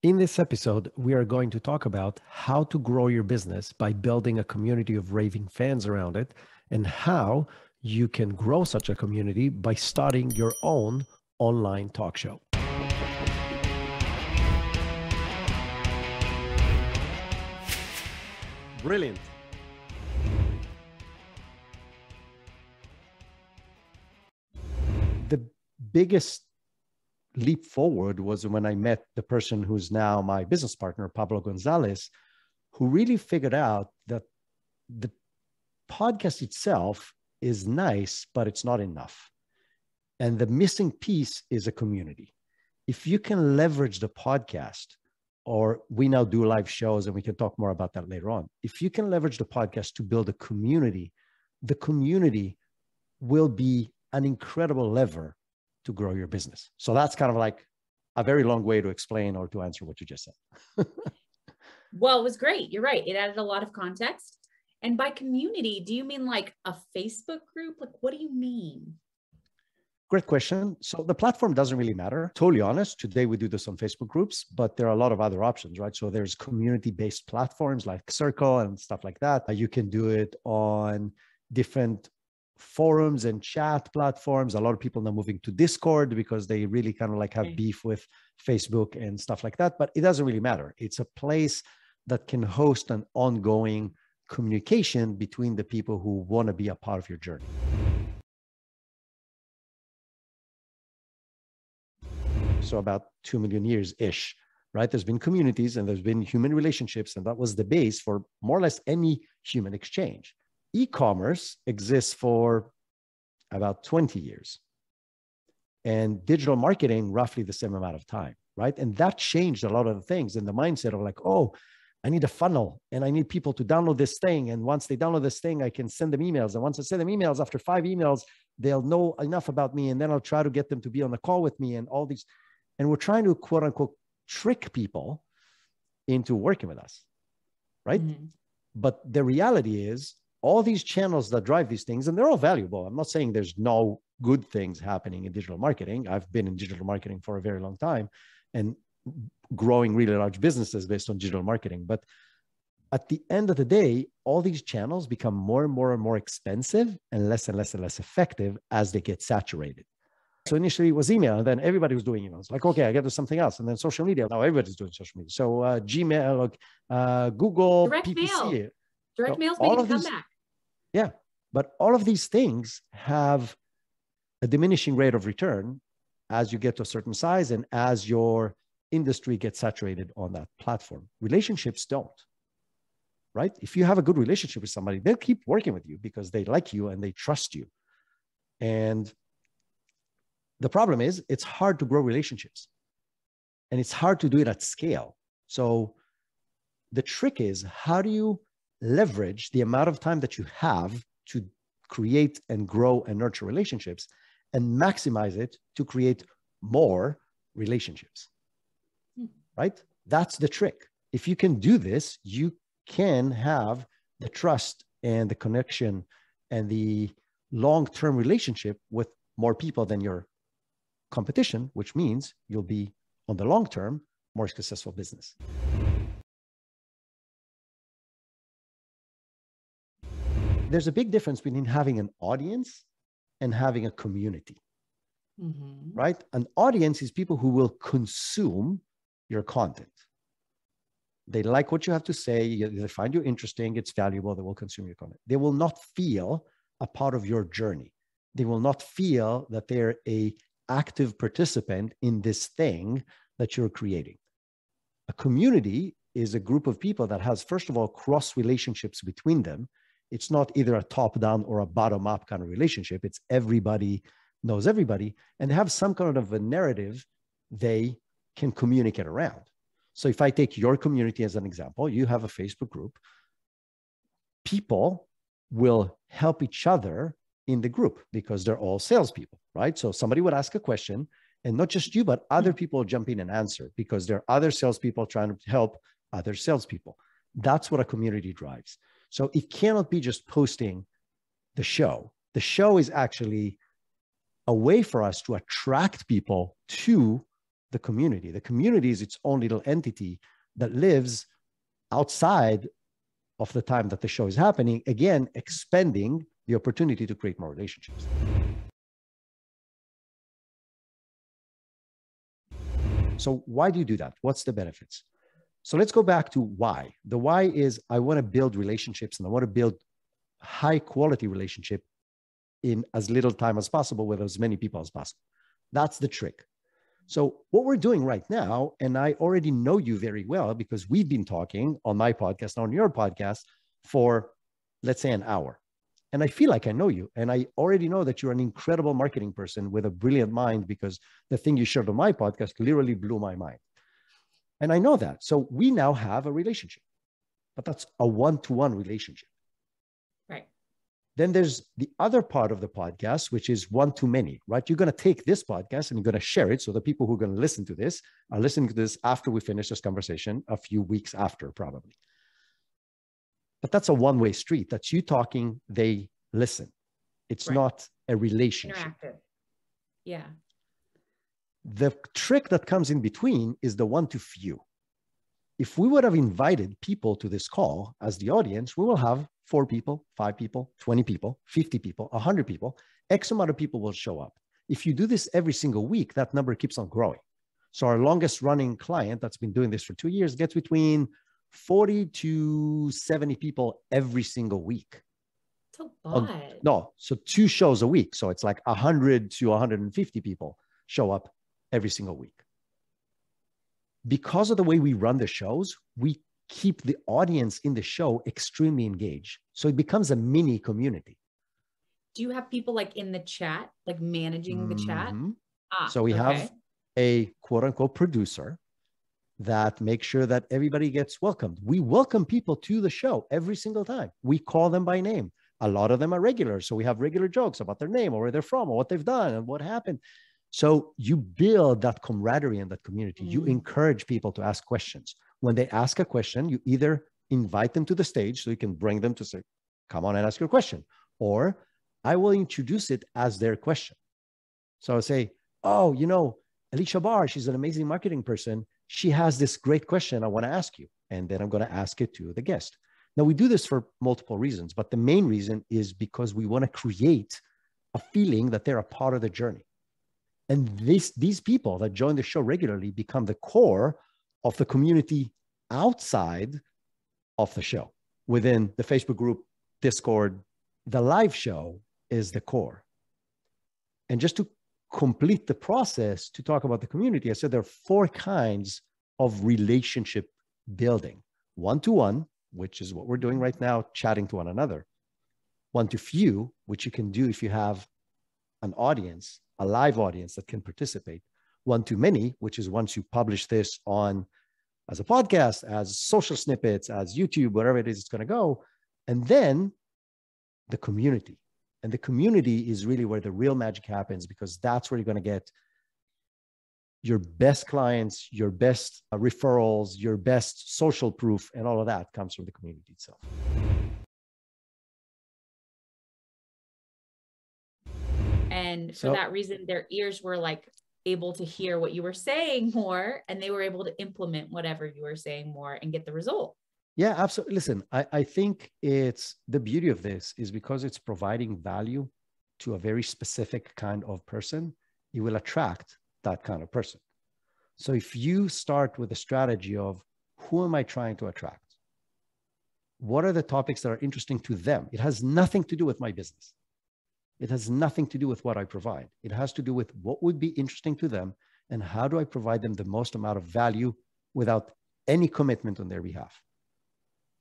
In this episode, we are going to talk about how to grow your business by building a community of raving fans around it, and how you can grow such a community by starting your own online talk show. Brilliant. The biggest leap forward was when I met the person who's now my business partner, Pablo Gonzalez, who really figured out that the podcast itself is nice, but it's not enough. And the missing piece is a community. If you can leverage the podcast, or we now do live shows and we can talk more about that later on. If you can leverage the podcast to build a community, the community will be an incredible lever to grow your business. So that's kind of like a very long way to explain or to answer what you just said. Well, it was great. You're right. It added a lot of context. And by community, do you mean like a Facebook group? Like, what do you mean? Great question. So the platform doesn't really matter. Totally honest. Today we do this on Facebook groups, but there are a lot of other options, right? So there's community-based platforms like Circle and stuff like that. You can do it on different forums and chat platforms. A lot of people are now moving to Discord because they really kind of like have beef with Facebook and stuff like that, but it doesn't really matter. It's a place that can host an ongoing communication between the people who want to be a part of your journey. So about 2 million years-ish, right? There's been communities and there's been human relationships, and that was the base for more or less any human exchange. E-commerce exists for about 20 years and digital marketing roughly the same amount of time, right? And that changed a lot of the things in the mindset of like, oh, I need a funnel and I need people to download this thing. And once they download this thing, I can send them emails. And once I send them emails, after 5 emails, they'll know enough about me. And then I'll try to get them to be on the call with me and all these. And we're trying to quote unquote trick people into working with us, right? Mm-hmm. But the reality is, all these channels that drive these things, and they're all valuable. I'm not saying there's no good things happening in digital marketing. I've been in digital marketing for a very long time and growing really large businesses based on digital marketing. But at the end of the day, all these channels become more and more expensive and less effective as they get saturated. So initially it was email, and then everybody was doing emails. Like, okay, I get to something else. And then social media. Now everybody's doing social media. So Gmail, Google, direct PPC. Mail. Direct mail's making a comeback. Yeah, but all of these things have a diminishing rate of return as you get to a certain size and as your industry gets saturated on that platform. Relationships don't, right? If you have a good relationship with somebody, they'll keep working with you because they like you and they trust you. And the problem is it's hard to grow relationships and it's hard to do it at scale. So the trick is, how do you leverage the amount of time that you have to create and grow and nurture relationships and maximize it to create more relationships, right? That's the trick. If you can do this, you can have the trust and the connection and the long-term relationship with more people than your competition, which means you'll be, on the long term, more successful business. There's a big difference between having an audience and having a community, right? An audience is people who will consume your content. They like what you have to say. They find you interesting. It's valuable. They will consume your content. They will not feel a part of your journey. They will not feel that they're an active participant in this thing that you're creating. A community is a group of people that has, first of all, cross relationships between them. It's not either a top-down or a bottom-up kind of relationship. It's everybody knows everybody, and they have some kind of a narrative they can communicate around. So if I take your community as an example, you have a Facebook group. People will help each other in the group because they're all salespeople, right? So somebody would ask a question, and not just you, but other people jump in and answer because there are other salespeople trying to help other salespeople. That's what a community drives. So it cannot be just posting the show. The show is actually a way for us to attract people to the community. The community is its own little entity that lives outside of the time that the show is happening, again, expanding the opportunity to create more relationships. So why do you do that? What's the benefits? So let's go back to why. The why is I want to build relationships, and I want to build high quality relationship in as little time as possible with as many people as possible. That's the trick. So what we're doing right now, and I already know you very well because we've been talking on my podcast, on your podcast for, let's say, an hour. And I feel like I know you. And I already know that you're an incredible marketing person with a brilliant mind, because the thing you shared on my podcast literally blew my mind. And I know that. So we now have a relationship, but that's a one-to-one relationship. Right. Then there's the other part of the podcast, which is one-to-many, right? You're going to take this podcast and you're going to share it. So the people who are going to listen to this are listening to this after we finish this conversation, a few weeks after, probably. But that's a one-way street. That's you talking, they listen. It's Right. not a relationship. Interactive. Yeah. The trick that comes in between is the one-to-few. If we would have invited people to this call as the audience, we will have 4 people, 5 people, 20 people, 50 people, 100 people. X amount of people will show up. If you do this every single week, that number keeps on growing. So our longest running client that's been doing this for 2 years gets between 40 to 70 people every single week. It's a lot. No, so 2 shows a week. So it's like 100 to 150 people show up every single week. Because of the way we run the shows, we keep the audience in the show extremely engaged. So it becomes a mini community. Do you have people like in the chat, like managing the chat? So we have a quote unquote producer that makes sure that everybody gets welcomed. We welcome people to the show every single time. We call them by name. A lot of them are regulars. So we have regular jokes about their name or where they're from or what they've done and what happened. So you build that camaraderie in that community. You encourage people to ask questions. When they ask a question, you either invite them to the stage so you can bring them to say, come on and ask your question. Or I will introduce it as their question. So I'll say, oh, you know, Aleasha Bahr, she's an amazing marketing person. She has this great question I want to ask you. And then I'm going to ask it to the guest. Now, we do this for multiple reasons, but the main reason is because we want to create a feeling that they're a part of the journey. And these people that join the show regularly become the core of the community outside of the show. Within the Facebook group, Discord, the live show is the core. And just to complete the process to talk about the community, I said there are 4 kinds of relationship building. One-to-one, which is what we're doing right now, chatting to one another. One-to-few, which you can do if you have an audience, a live audience that can participate. One-to-many, which is once you publish this on as a podcast, as social snippets, as YouTube, wherever it is it's going to go. And then the community. And the community is really where the real magic happens, because that's where you're going to get your best clients, your best referrals, your best social proof, and all of that comes from the community itself. And for that reason, their ears were like able to hear what you were saying more, and they were able to implement whatever you were saying more and get the result. Yeah, absolutely. Listen, I think it's the beauty of this is because it's providing value to a very specific kind of person, you will attract that kind of person. So if you start with a strategy of who am I trying to attract? What are the topics that are interesting to them? It has nothing to do with my business. It has nothing to do with what I provide. It has to do with what would be interesting to them and how do I provide them the most amount of value without any commitment on their behalf.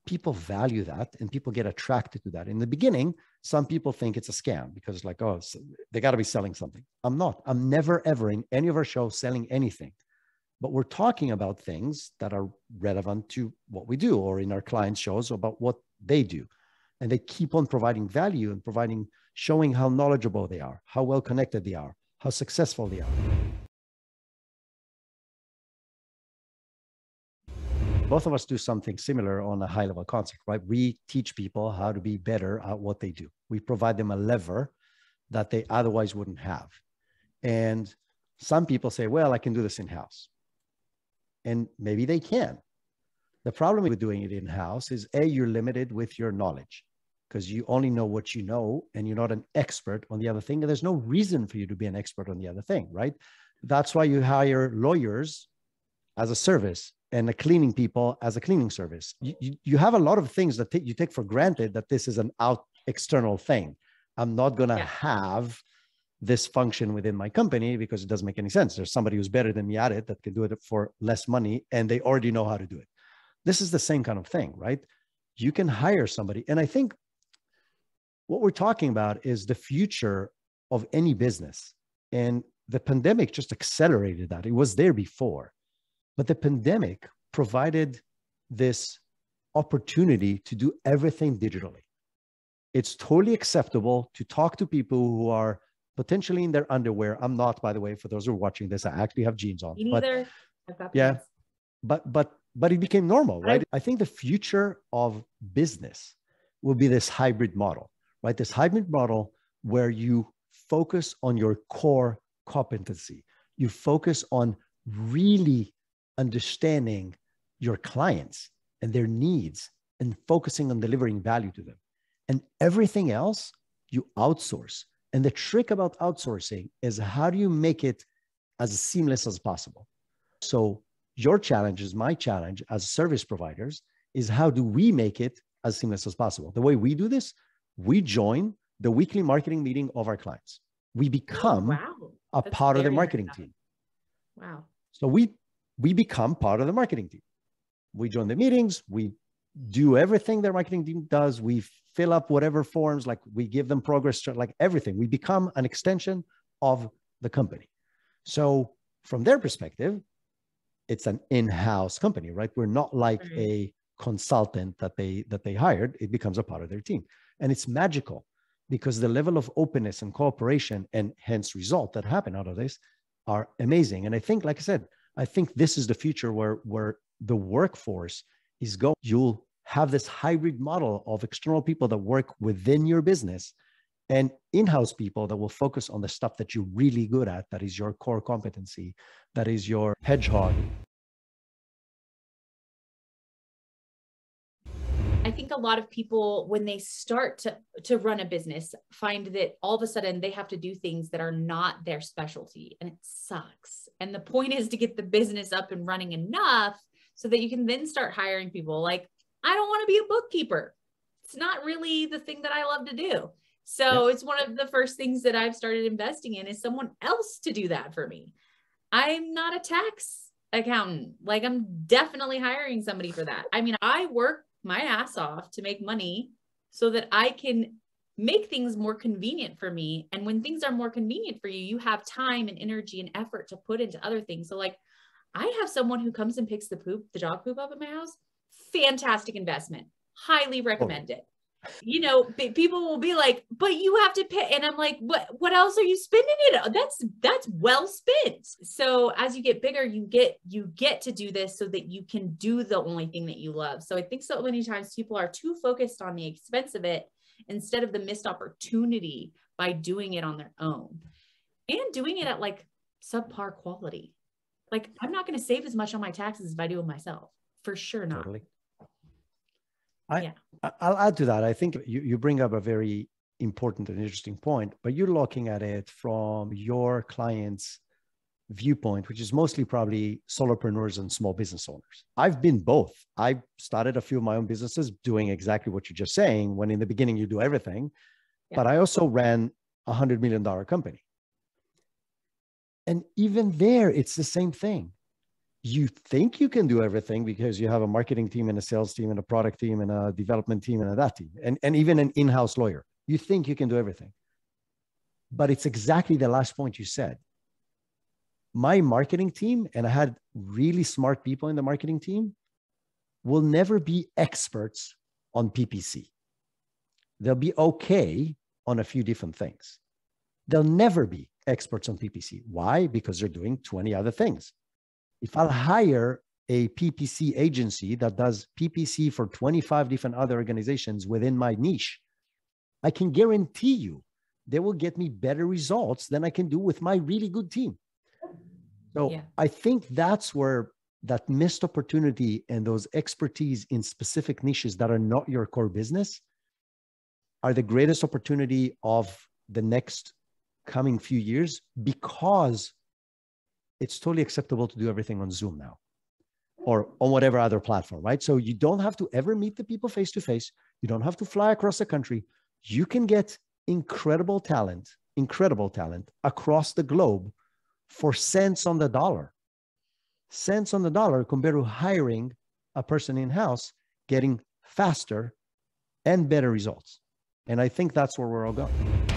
People value that and people get attracted to that. In the beginning, some people think it's a scam because it's like, oh, they got to be selling something. I'm not. I'm never, ever in any of our shows selling anything. But we're talking about things that are relevant to what we do, or in our clients' shows about what they do. And they keep on providing value and showing how knowledgeable they are, how well connected they are, how successful they are. Both of us do something similar on a high level concept, right? We teach people how to be better at what they do. We provide them a lever that they otherwise wouldn't have. And some people say, well, I can do this in-house. and maybe they can. The problem with doing it in-house is you're limited with your knowledge because you only know what you know and you're not an expert on the other thing. And there's no reason for you to be an expert on the other thing, right? That's why you hire lawyers as a service and the cleaning people as a cleaning service. You have a lot of things that you take for granted that this is an external thing. I'm not going to have this function within my company because it doesn't make any sense. There's somebody who's better than me at it that can do it for less money and they already know how to do it. This is the same kind of thing, right? You can hire somebody. And I think what we're talking about is the future of any business. And the pandemic just accelerated that. It was there before, but the pandemic provided this opportunity to do everything digitally. It's totally acceptable to talk to people who are potentially in their underwear. I'm not, by the way, for those who are watching this, I actually have jeans on. Me neither. I've got yeah, but it became normal, right? I think the future of business will be this hybrid model, right? This hybrid model where you focus on your core competency. You focus on really understanding your clients and their needs and focusing on delivering value to them. And everything else you outsource. And the trick about outsourcing is how do you make it as seamless as possible? So your challenge is my challenge as service providers is how do we make it as seamless as possible? The way we do this, we join the weekly marketing meeting of our clients. We become a part of the marketing team. Wow. So we become part of the marketing team. We join the meetings. We do everything their marketing team does. We fill up whatever forms, like we give them progress, like everything. We become an extension of the company. So from their perspective, it's an in-house company, right? We're not like a consultant that they hired. It becomes a part of their team. And it's magical because the level of openness and cooperation and hence result that happen out of this are amazing. And I think, like I said, I think this is the future where the workforce is going. You'll have this hybrid model of external people that work within your business and in-house people that will focus on the stuff that you're really good at, that is your core competency, that is your hedgehog. I think a lot of people, when they start to run a business, find that all of a sudden they have to do things that are not their specialty, and it sucks. And the point is to get the business up and running enough so that you can then start hiring people. Like, I don't want to be a bookkeeper. It's not really the thing that I love to do. So it's one of the first things that I've started investing in is someone else to do that for me. I'm not a tax accountant. Like, I'm definitely hiring somebody for that. I mean, I work my ass off to make money so that I can make things more convenient for me. And when things are more convenient for you, you have time and energy and effort to put into other things. So like, I have someone who comes and picks the dog poop up at my house. Fantastic investment. Highly recommend it. You know, people will be like, but you have to pay. And I'm like, what else are you spending it on? That's well spent. So as you get bigger, you get to do this so that you can do the only thing that you love. So I think so many times people are too focused on the expense of it instead of the missed opportunity by doing it on their own and doing it at like subpar quality. Like, I'm not going to save as much on my taxes if I do it myself. For sure not. Totally. I'll add to that. I think you bring up a very important and interesting point, but you're looking at it from your client's viewpoint, which is mostly probably solopreneurs and small business owners. I've been both. I started a few of my own businesses doing exactly what you're just saying, when in the beginning you do everything, but I also ran a $100 million company. And even there, it's the same thing. You think you can do everything because you have a marketing team and a sales team and a product team and a development team and a that team and even an in-house lawyer. You think you can do everything. But it's exactly the last point you said. My marketing team, and I had really smart people in the marketing team, will never be experts on PPC. They'll be okay on a few different things. They'll never be experts on PPC. Why? Because they're doing 20 other things. If I'll hire a PPC agency that does PPC for 25 different other organizations within my niche, I can guarantee you they will get me better results than I can do with my really good team. So I think that's where that missed opportunity and those expertise in specific niches that are not your core business are the greatest opportunity of the next coming few years, because it's totally acceptable to do everything on Zoom now or on whatever other platform, right? So you don't have to ever meet the people face to face. You don't have to fly across the country. You can get incredible talent across the globe for cents on the dollar compared to hiring a person in-house, getting faster and better results. And I think that's where we're all going.